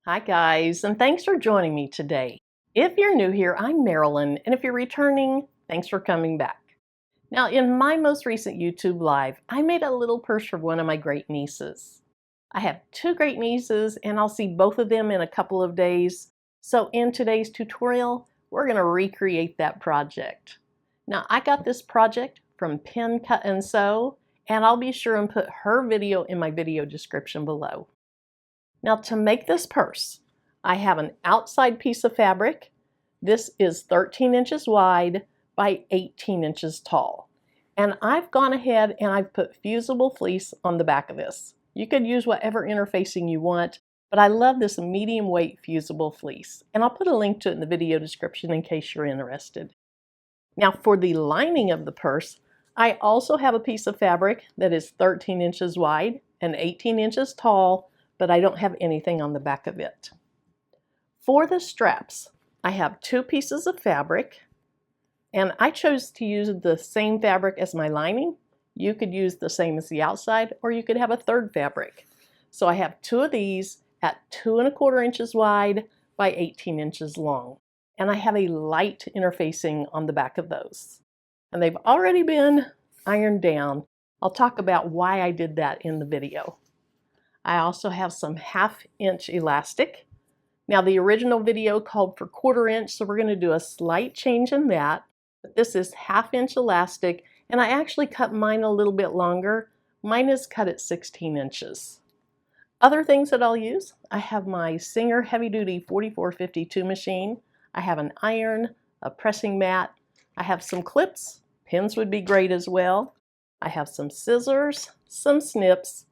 Hi guys, and thanks for joining me today. If you're new here, I'm Marilyn, and if you're returning, thanks for coming back. Now, in my most recent YouTube live, I made a little purse for one of my great nieces. I have two great nieces, and I'll see both of them in a couple of days. So in today's tutorial, we're going to recreate that project. Now, I got this project from Pen Cut and Sew, and I'll be sure and put her video in my video description below. Now to make this purse, I have an outside piece of fabric. This is 13 inches wide by 18 inches tall. And I've gone ahead and I've put fusible fleece on the back of this. You could use whatever interfacing you want, but I love this medium weight fusible fleece. And I'll put a link to it in the video description in case you're interested. Now for the lining of the purse, I also have a piece of fabric that is 13 inches wide and 18 inches tall, but I don't have anything on the back of it. For the straps, I have two pieces of fabric, and I chose to use the same fabric as my lining. You could use the same as the outside, or you could have a third fabric. So I have two of these at 2 1/4 inches wide by 18 inches long. And I have a light interfacing on the back of those. And they've already been ironed down. I'll talk about why I did that in the video. I also have some 1/2 inch elastic. Now the original video called for 1/4 inch, so we're going to do a slight change in that. But this is 1/2 inch elastic, and I actually cut mine a little bit longer. Mine is cut at 16 inches. Other things that I'll use, I have my Singer Heavy Duty 4452 machine. I have an iron, a pressing mat. I have some clips. Pins would be great as well. I have some scissors, some snips,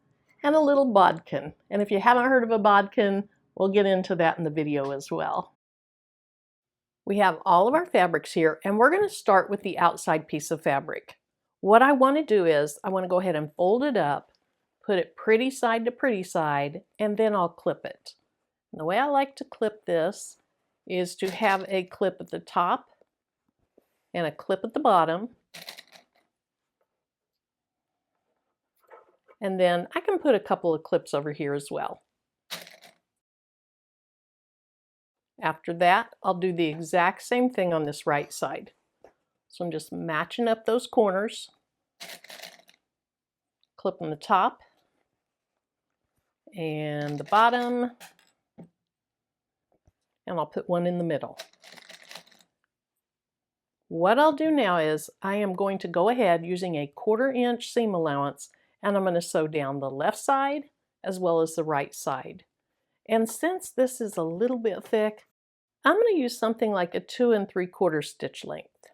and a little bodkin. And if you haven't heard of a bodkin, we'll get into that in the video as well. We have all of our fabrics here, and we're going to start with the outside piece of fabric. What I want to do is I want to go ahead and fold it up, put it pretty side to pretty side, and then I'll clip it. And the way I like to clip this is to have a clip at the top and a clip at the bottom. And then I can put a couple of clips over here as well. After that, I'll do the exact same thing on this right side. So I'm just matching up those corners, clipping the top and the bottom, and I'll put one in the middle. What I'll do now is I am going to go ahead using a 1/4 inch seam allowance, and I'm going to sew down the left side as well as the right side. And since this is a little bit thick, I'm going to use something like a 2 3/4 stitch length.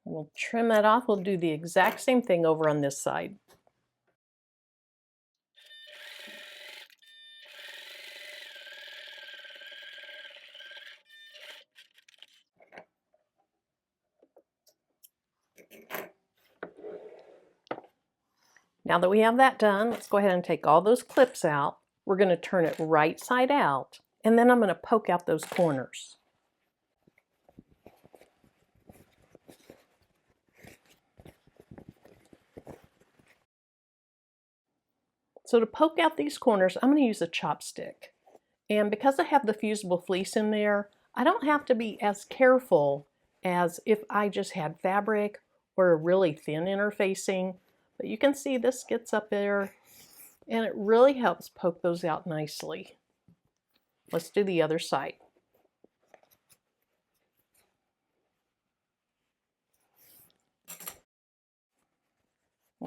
We'll trim that off. We'll do the exact same thing over on this side. Now that we have that done, let's go ahead and take all those clips out. We're going to turn it right side out, and then I'm going to poke out those corners. So to poke out these corners, I'm going to use a chopstick. And because I have the fusible fleece in there, I don't have to be as careful as if I just had fabric or a really thin interfacing. But you can see this gets up there, and it really helps poke those out nicely. Let's do the other side.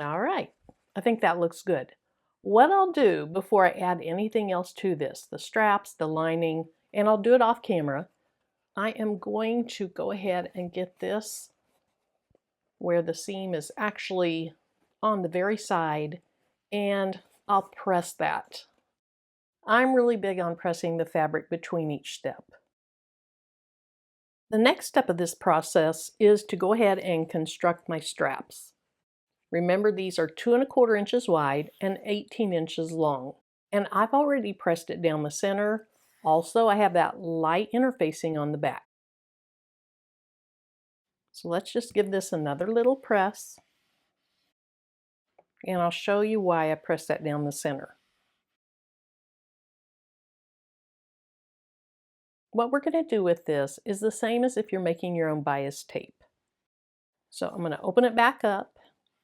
All right, I think that looks good. What I'll do before I add anything else to this, the straps, the lining, and I'll do it off camera, I am going to go ahead and get this where the seam is actually on the very side, and I'll press that. I'm really big on pressing the fabric between each step. The next step of this process is to go ahead and construct my straps. Remember, these are 2 1/4 inches wide and 18 inches long. And I've already pressed it down the center. Also, I have that light interfacing on the back. So let's just give this another little press. And I'll show you why I press that down the center. What we're going to do with this is the same as if you're making your own bias tape. So I'm going to open it back up,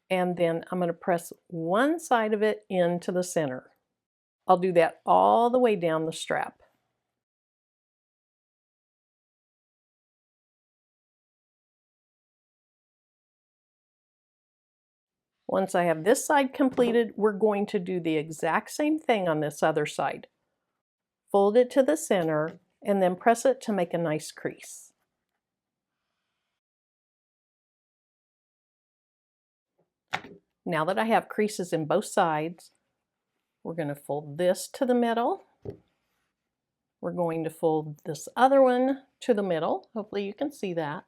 and then I'm going to press one side of it into the center. I'll do that all the way down the strap. Once I have this side completed, we're going to do the exact same thing on this other side. Fold it to the center and then press it to make a nice crease. Now that I have creases in both sides, we're going to fold this to the middle. We're going to fold this other one to the middle. Hopefully you can see that.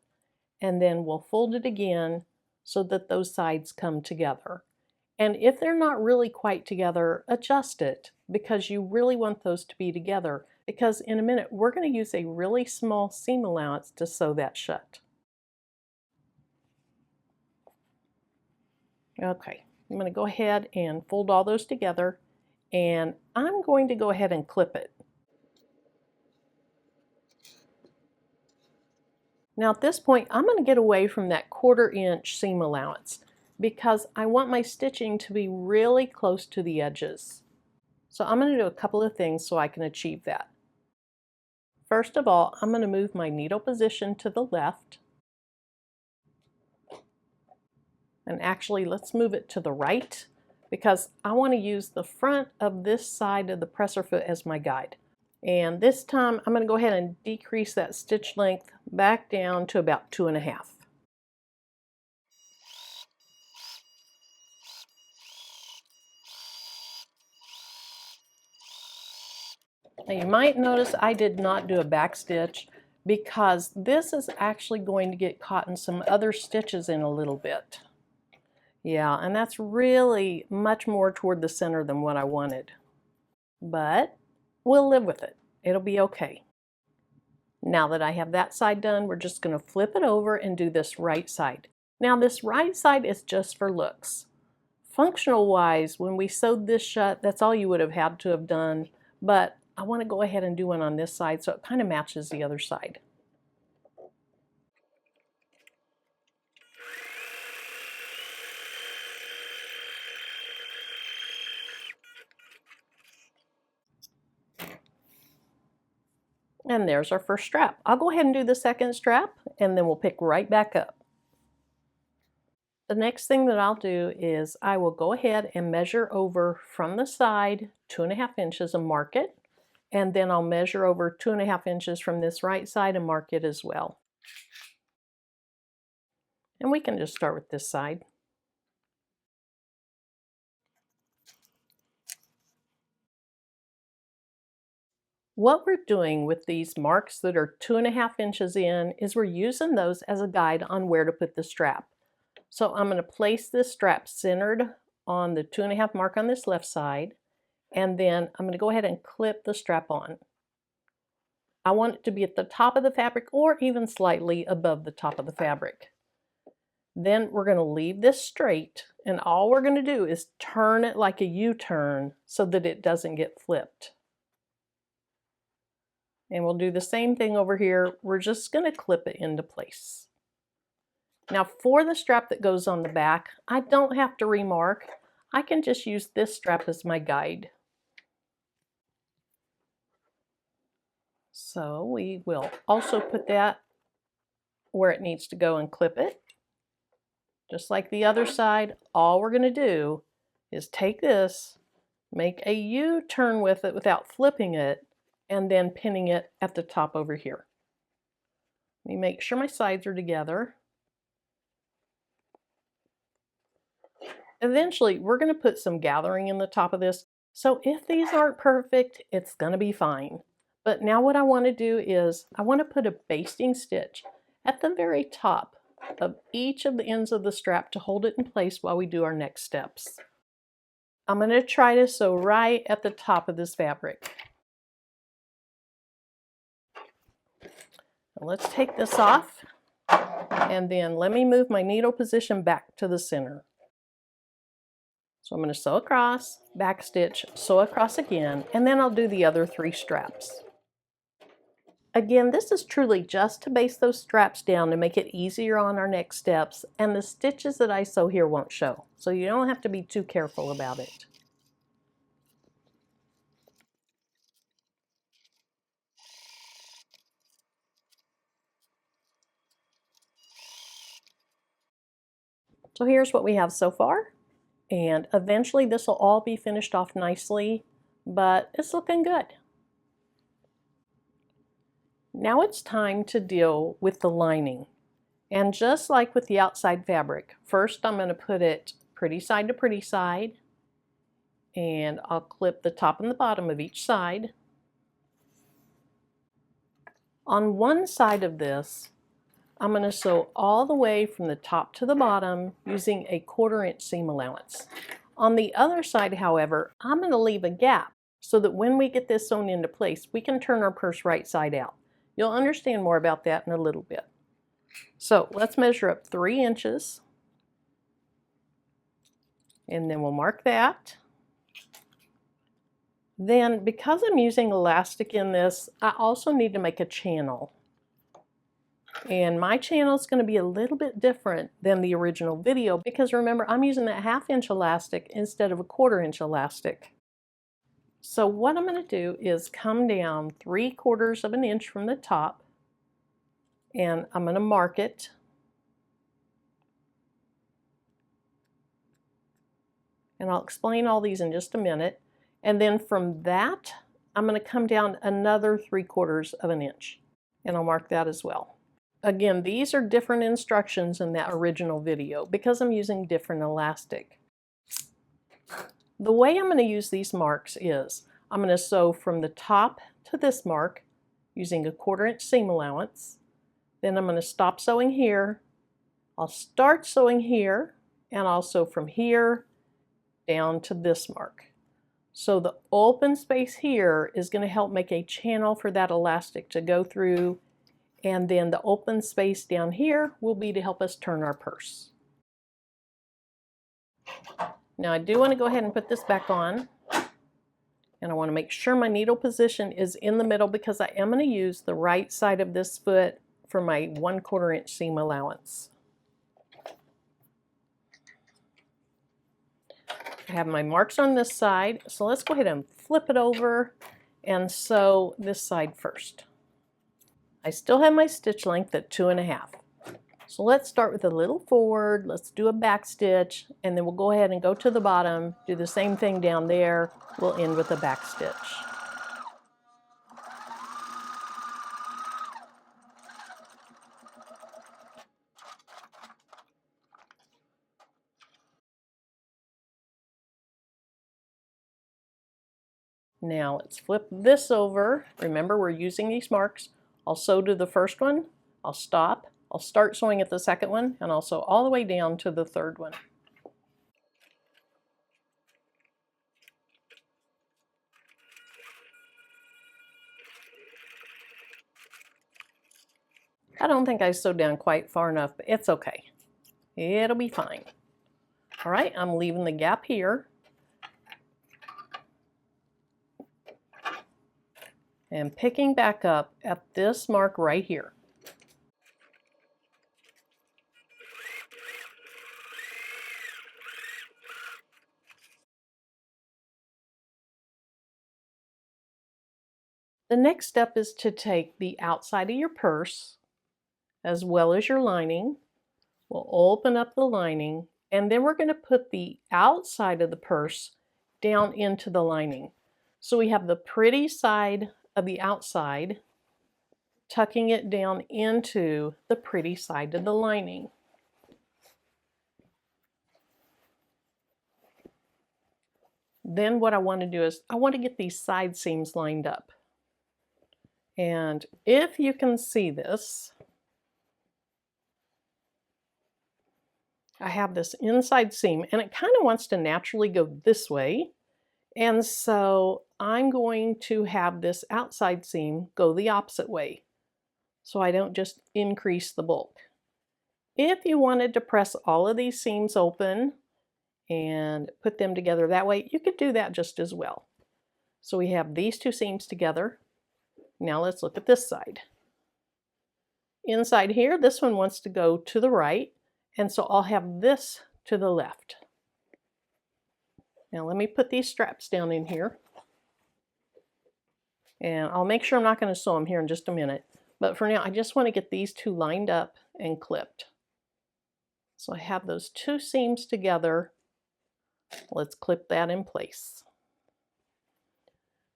And then we'll fold it again so that those sides come together. And if they're not really quite together, adjust it, because you really want those to be together, because in a minute we're going to use a really small seam allowance to sew that shut. Okay, I'm going to go ahead and fold all those together, and I'm going to go ahead and clip it. Now at this point, I'm going to get away from that 1/4 inch seam allowance because I want my stitching to be really close to the edges. So I'm going to do a couple of things so I can achieve that. First of all, I'm going to move my needle position to the left. And actually, let's move it to the right because I want to use the front of this side of the presser foot as my guide. And this time I'm going to go ahead and decrease that stitch length back down to about 2.5. Now you might notice I did not do a back stitch because this is actually going to get caught in some other stitches in a little bit. Yeah, and that's really much more toward the center than what I wanted. But we'll live with it. It'll be okay. Now that I have that side done, we're just going to flip it over and do this right side. Now this right side is just for looks. Functional wise, when we sewed this shut, that's all you would have had to have done, but I want to go ahead and do one on this side so it kind of matches the other side. And there's our first strap. I'll go ahead and do the second strap, and then we'll pick right back up. The next thing that I'll do is I will go ahead and measure over from the side 2.5 inches and mark it. And then I'll measure over 2.5 inches from this right side and mark it as well. And we can just start with this side. What we're doing with these marks that are 2.5 inches in is we're using those as a guide on where to put the strap. So I'm going to place this strap centered on the 2.5 mark on this left side, and then I'm going to go ahead and clip the strap on. I want it to be at the top of the fabric or even slightly above the top of the fabric. Then we're going to leave this straight, and all we're going to do is turn it like a U-turn so that it doesn't get flipped. And we'll do the same thing over here. We're just going to clip it into place. Now for the strap that goes on the back, I don't have to remark. I can just use this strap as my guide. So we will also put that where it needs to go and clip it. Just like the other side, all we're going to do is take this, make a U-turn with it without flipping it, and then pinning it at the top over here. Let me make sure my sides are together. Eventually, we're going to put some gathering in the top of this. So if these aren't perfect, it's going to be fine. But now what I want to do is I want to put a basting stitch at the very top of each of the ends of the strap to hold it in place while we do our next steps. I'm going to try to sew right at the top of this fabric. Now let's take this off. And then let me move my needle position back to the center. So I'm going to sew across, back stitch, sew across again, and then I'll do the other 3 straps. Again, this is truly just to base those straps down to make it easier on our next steps, and the stitches that I sew here won't show, so you don't have to be too careful about it. So here's what we have so far, and eventually this will all be finished off nicely, but it's looking good. Now it's time to deal with the lining. And just like with the outside fabric, first I'm going to put it pretty side to pretty side, and I'll clip the top and the bottom of each side. On one side of this, I'm going to sew all the way from the top to the bottom using a 1/4 inch seam allowance. On the other side, however, I'm going to leave a gap so that when we get this sewn into place, we can turn our purse right side out. You'll understand more about that in a little bit. So let's measure up 3 inches, and then we'll mark that. Then, because I'm using elastic in this, I also need to make a channel. And my channel is going to be a little bit different than the original video because remember, I'm using that 1/2 inch elastic instead of a 1/4 inch elastic. So what I'm going to do is come down 3/4 of an inch from the top, and I'm going to mark it. And I'll explain all these in just a minute. And then from that, I'm going to come down another 3/4 of an inch, and I'll mark that as well. Again, these are different instructions in that original video because I'm using different elastic. The way I'm going to use these marks is I'm going to sew from the top to this mark using a 1/4 inch seam allowance. Then I'm going to stop sewing here. I'll start sewing here, and I'll sew from here down to this mark. So the open space here is going to help make a channel for that elastic to go through, and then the open space down here will be to help us turn our purse. Now I do want to go ahead and put this back on, and I want to make sure my needle position is in the middle because I am going to use the right side of this foot for my 1/4 inch seam allowance. I have my marks on this side, so let's go ahead and flip it over and sew this side first. I still have my stitch length at 2.5. So let's start with a little forward, let's do a back stitch, and then we'll go ahead and go to the bottom, do the same thing down there, we'll end with a back stitch. Now let's flip this over. Remember, we're using these marks. I'll sew to the first one, I'll stop, I'll start sewing at the second one, and I'll sew all the way down to the third one. I don't think I sewed down quite far enough, but it's okay. It'll be fine. All right, I'm leaving the gap here. And picking back up at this mark right here. The next step is to take the outside of your purse as well as your lining. We'll open up the lining, and then we're going to put the outside of the purse down into the lining. So we have the pretty side of the outside, tucking it down into the pretty side of the lining. Then what I want to do is I want to get these side seams lined up. And if you can see this, I have this inside seam, and it kind of wants to naturally go this way. And so I'm going to have this outside seam go the opposite way, so I don't just increase the bulk. If you wanted to press all of these seams open and put them together that way, you could do that just as well. So we have these two seams together. Now let's look at this side. Inside here, this one wants to go to the right, and so I'll have this to the left. Now let me put these straps down in here. And I'll make sure I'm not going to sew them here in just a minute. But for now, I just want to get these two lined up and clipped. So I have those two seams together. Let's clip that in place.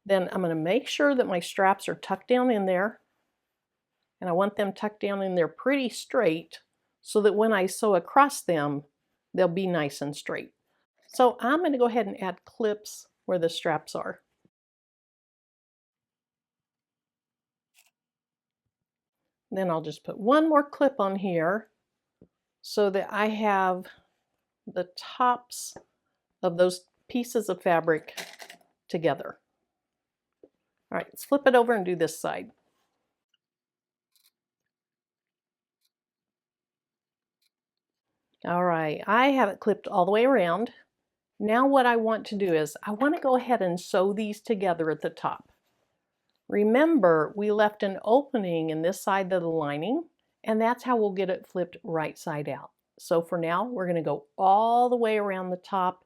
Then I'm going to make sure that my straps are tucked down in there. And I want them tucked down in there pretty straight so that when I sew across them, they'll be nice and straight. So I'm going to go ahead and add clips where the straps are. Then I'll just put one more clip on here so that I have the tops of those pieces of fabric together. All right, let's flip it over and do this side. All right, I have it clipped all the way around. Now what I want to do is I want to go ahead and sew these together at the top. Remember, we left an opening in this side of the lining, and that's how we'll get it flipped right side out. So for now, we're going to go all the way around the top,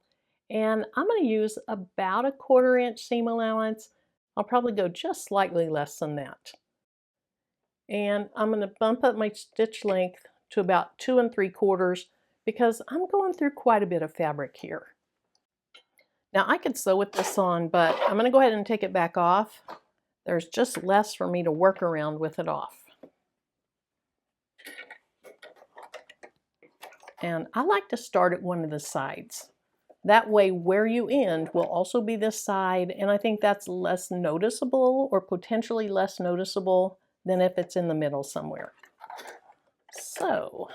and I'm going to use about a 1/4 inch seam allowance. I'll probably go just slightly less than that. And I'm going to bump up my stitch length to about 2 3/4 because I'm going through quite a bit of fabric here. Now I could sew with this on, but I'm going to go ahead and take it back off. There's just less for me to work around with it off. And I like to start at one of the sides. That way where you end will also be this side, and I think that's less noticeable or potentially less noticeable than if it's in the middle somewhere. So,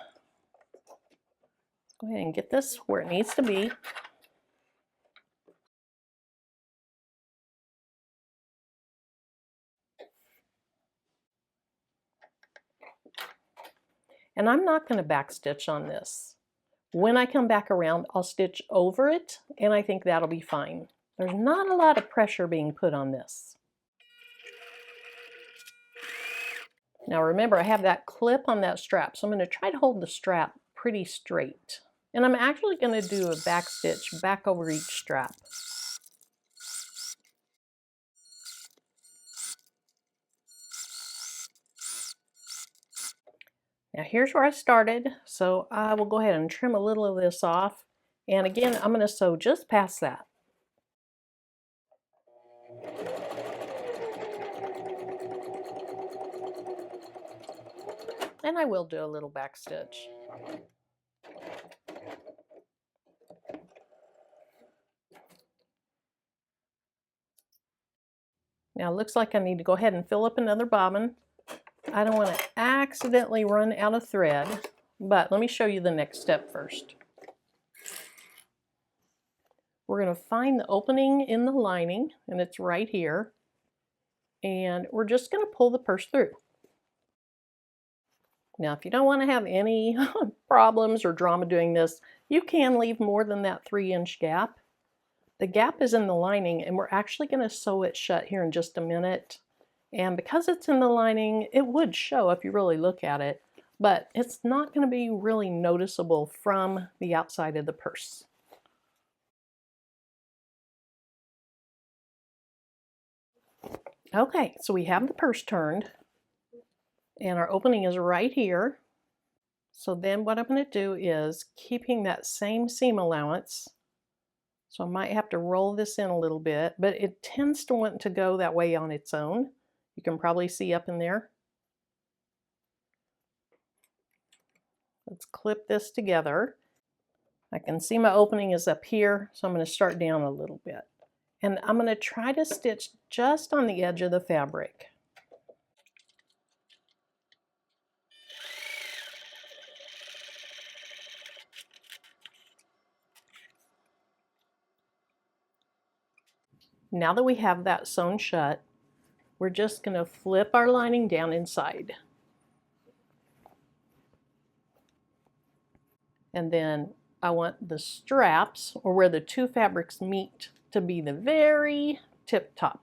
go ahead and get this where it needs to be. And I'm not going to backstitch on this. When I come back around, I'll stitch over it, and I think that'll be fine. There's not a lot of pressure being put on this. Now remember, I have that clip on that strap, so I'm going to try to hold the strap pretty straight. And I'm actually going to do a back stitch back over each strap. Now here's where I started, so I will go ahead and trim a little of this off. And again, I'm going to sew just past that. And I will do a little back stitch. Now it looks like I need to go ahead and fill up another bobbin. I don't want to accidentally run out of thread, but let me show you the next step first. We're going to find the opening in the lining, and it's right here. And we're just going to pull the purse through. Now, if you don't want to have any problems or drama doing this, you can leave more than that 3-inch gap. The gap is in the lining, and we're actually going to sew it shut here in just a minute. And because it's in the lining, it would show if you really look at it, but it's not going to be really noticeable from the outside of the purse. Okay, so we have the purse turned, and our opening is right here. So then what I'm going to do is, keeping that same seam allowance, so I might have to roll this in a little bit, but it tends to want to go that way on its own. You can probably see up in there. Let's clip this together. I can see my opening is up here, so I'm going to start down a little bit. And I'm going to try to stitch just on the edge of the fabric. Now that we have that sewn shut, we're just going to flip our lining down inside. And then I want the straps, or where the two fabrics meet, to be the very tip top.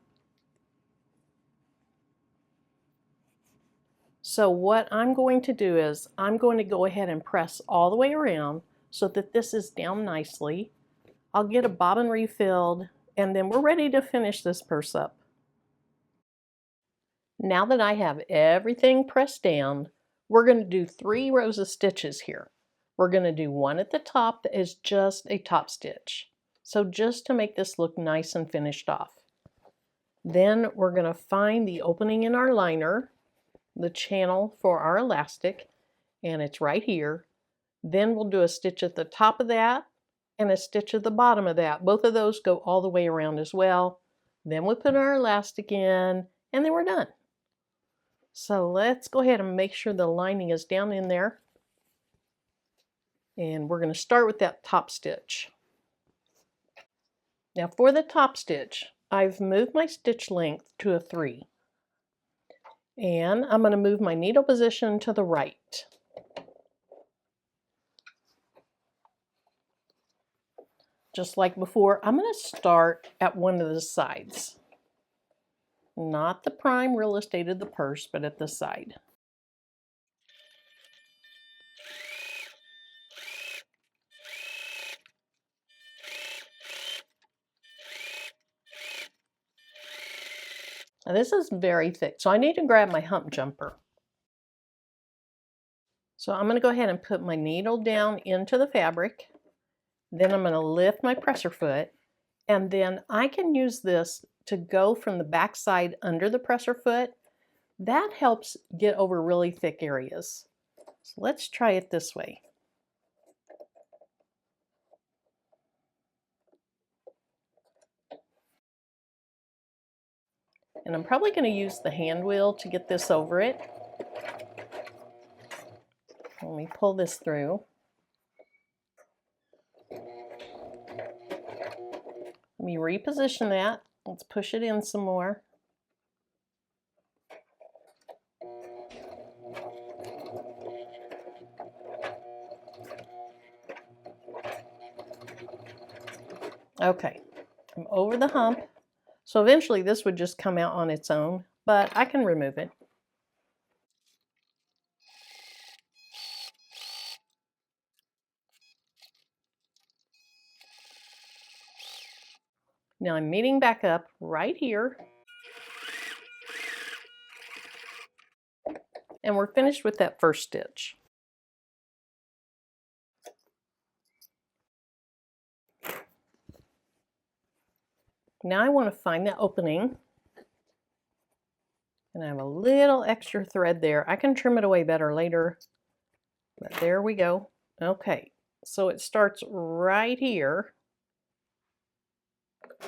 So what I'm going to do is I'm going to go ahead and press all the way around so that this is down nicely. I'll get a bobbin refilled, and then we're ready to finish this purse up. Now that I have everything pressed down, we're going to do 3 rows of stitches here. We're going to do one at the top that is just a top stitch. So just to make this look nice and finished off. Then we're going to find the opening in our liner, the channel for our elastic, and it's right here. Then we'll do a stitch at the top of that and a stitch at the bottom of that. Both of those go all the way around as well. Then we put our elastic in, and then we're done. So let's go ahead and make sure the lining is down in there. And we're going to start with that top stitch. Now for the top stitch, I've moved my stitch length to a 3. And I'm going to move my needle position to the right. Just like before, I'm going to start at one of the sides. Not the prime real estate of the purse, but at the side. Now this is very thick, so I need to grab my hump jumper. So I'm going to go ahead and put my needle down into the fabric. Then I'm going to lift my presser foot, and then I can use this to go from the back side under the presser foot. That helps get over really thick areas. So let's try it this way. And I'm probably going to use the hand wheel to get this over it. Let me pull this through. Let me reposition that. Let's push it in some more. Okay, I'm over the hump. So eventually this would just come out on its own, but I can remove it. Now I'm meeting back up right here. And we're finished with that first stitch. Now I want to find that opening. And I have a little extra thread there. I can trim it away better later. But there we go. Okay, so it starts right here.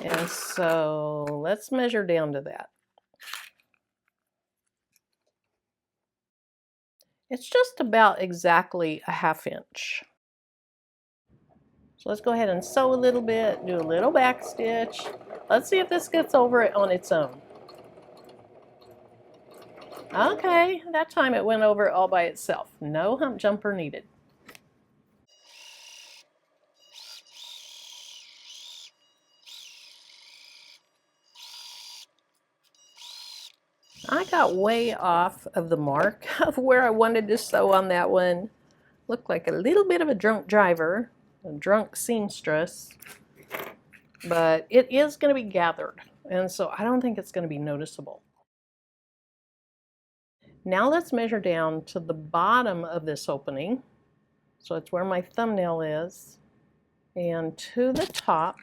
And so let's measure down to that. It's just about exactly a 1/2 inch. So let's go ahead and sew a little bit, do a little back stitch. Let's see if this gets over it on its own. Okay, that time it went over it all by itself. No hump jumper needed. I got way off of the mark of where I wanted to sew on that one. Looked like a little bit of a drunk driver, a drunk seamstress, but it is going to be gathered, and so I don't think it's going to be noticeable. Now let's measure down to the bottom of this opening. So it's where my thumbnail is, and to the top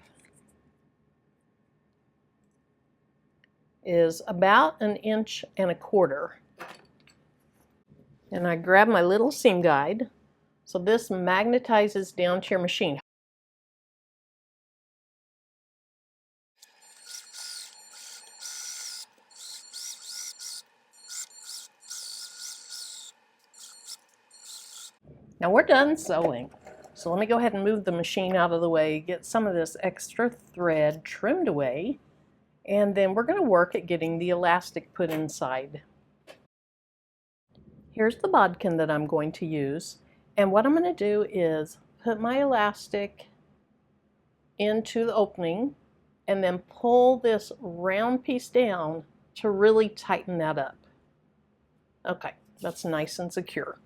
is about 1.25 inches. And I grab my little seam guide. So this magnetizes down to your machine. Now we're done sewing. So let me go ahead and move the machine out of the way, get some of this extra thread trimmed away, and then we're going to work at getting the elastic put inside. Here's the bodkin that I'm going to use, and what I'm going to do is put my elastic into the opening and then pull this round piece down to really tighten that up. Okay, that's nice and secure.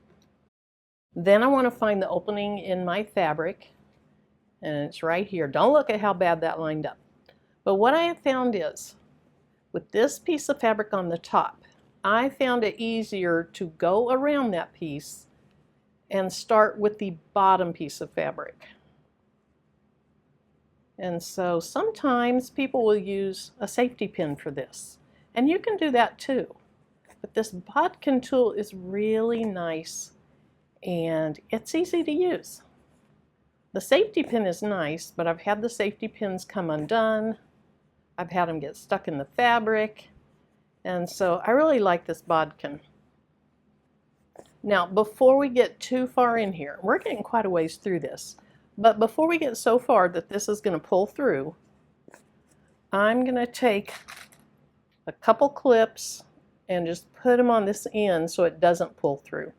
Then I want to find the opening in my fabric, and it's right here. Don't look at how bad that lined up. But what I have found is, with this piece of fabric on the top, I found it easier to go around that piece and start with the bottom piece of fabric. And so sometimes people will use a safety pin for this, and you can do that too. But this bodkin tool is really nice and it's easy to use. The safety pin is nice, but I've had the safety pins come undone. I've had them get stuck in the fabric, and so I really like this bodkin. Now, before we get too far in here, we're getting quite a ways through this, but before we get so far that this is going to pull through, I'm going to take a couple clips and just put them on this end so it doesn't pull through.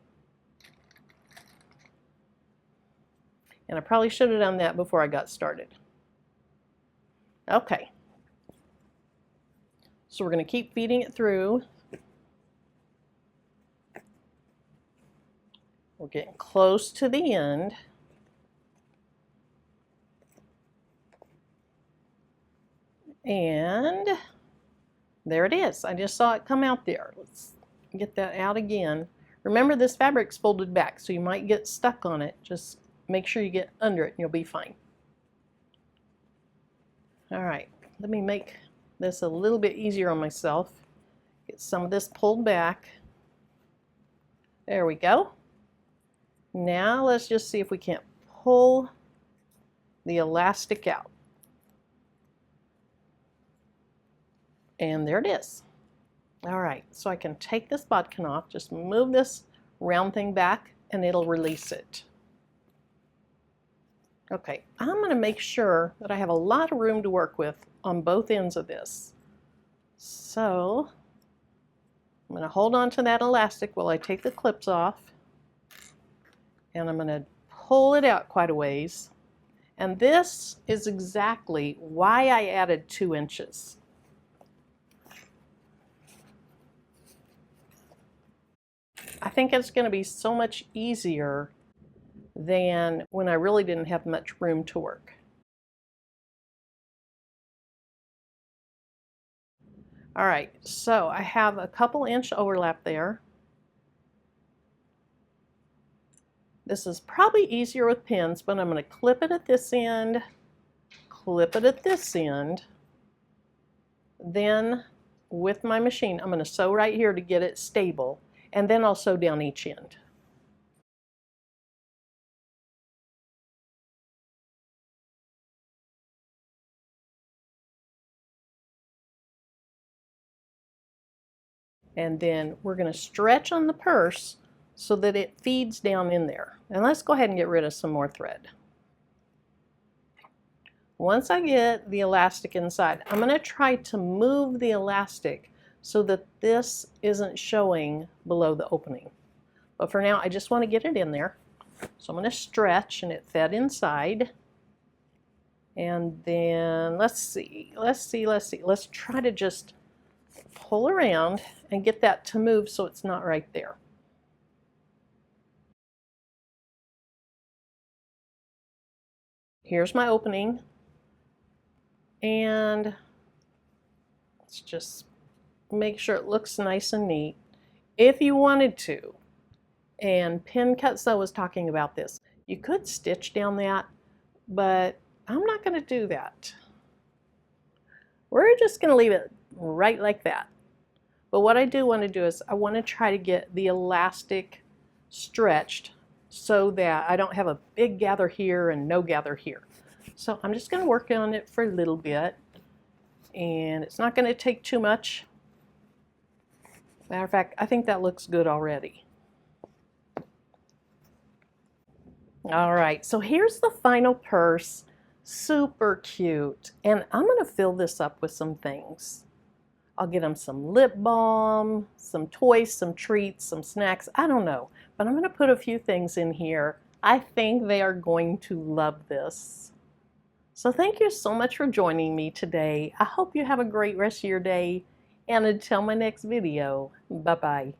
And I probably should have done that before I got started. Okay. So we're going to keep feeding it through. We're getting close to the end. And there it is. I just saw it come out there. Let's get that out again. Remember, this fabric's folded back, so you might get stuck on it. Just make sure you get under it and you'll be fine. All right, let me make this a little bit easier on myself. Get some of this pulled back. There we go. Now let's just see if we can't pull the elastic out. And there it is. All right, so I can take this bodkin off, just move this round thing back and it'll release it. Okay, I'm going to make sure that I have a lot of room to work with on both ends of this. So I'm going to hold on to that elastic while I take the clips off, and I'm going to pull it out quite a ways. And this is exactly why I added 2 inches. I think it's going to be so much easier than when I really didn't have much room to work. All right, so I have a couple inch overlap there. This is probably easier with pins, but I'm going to clip it at this end, clip it at this end. Then with my machine, I'm going to sew right here to get it stable, and then I'll sew down each end. And then we're going to stretch on the purse so that it feeds down in there. And let's go ahead and get rid of some more thread. Once I get the elastic inside, I'm going to try to move the elastic so that this isn't showing below the opening. But for now, I just want to get it in there. So I'm going to stretch and it fed inside. And then let's try to just pull around and get that to move so it's not right there. Here's my opening, and let's just make sure it looks nice and neat. If you wanted to, and Pin Cut Sew was talking about this, you could stitch down that, but I'm not going to do that. We're just going to leave it right like that. But what I do want to do is I want to try to get the elastic stretched so that I don't have a big gather here and no gather here. So I'm just going to work on it for a little bit, and it's not going to take too much. Matter of fact, I think that looks good already. All right, so here's the final purse. Super cute. And I'm going to fill this up with some things. I'll get them some lip balm, some toys, some treats, some snacks. I don't know. But I'm going to put a few things in here. I think they are going to love this. So thank you so much for joining me today. I hope you have a great rest of your day. And until my next video, bye-bye.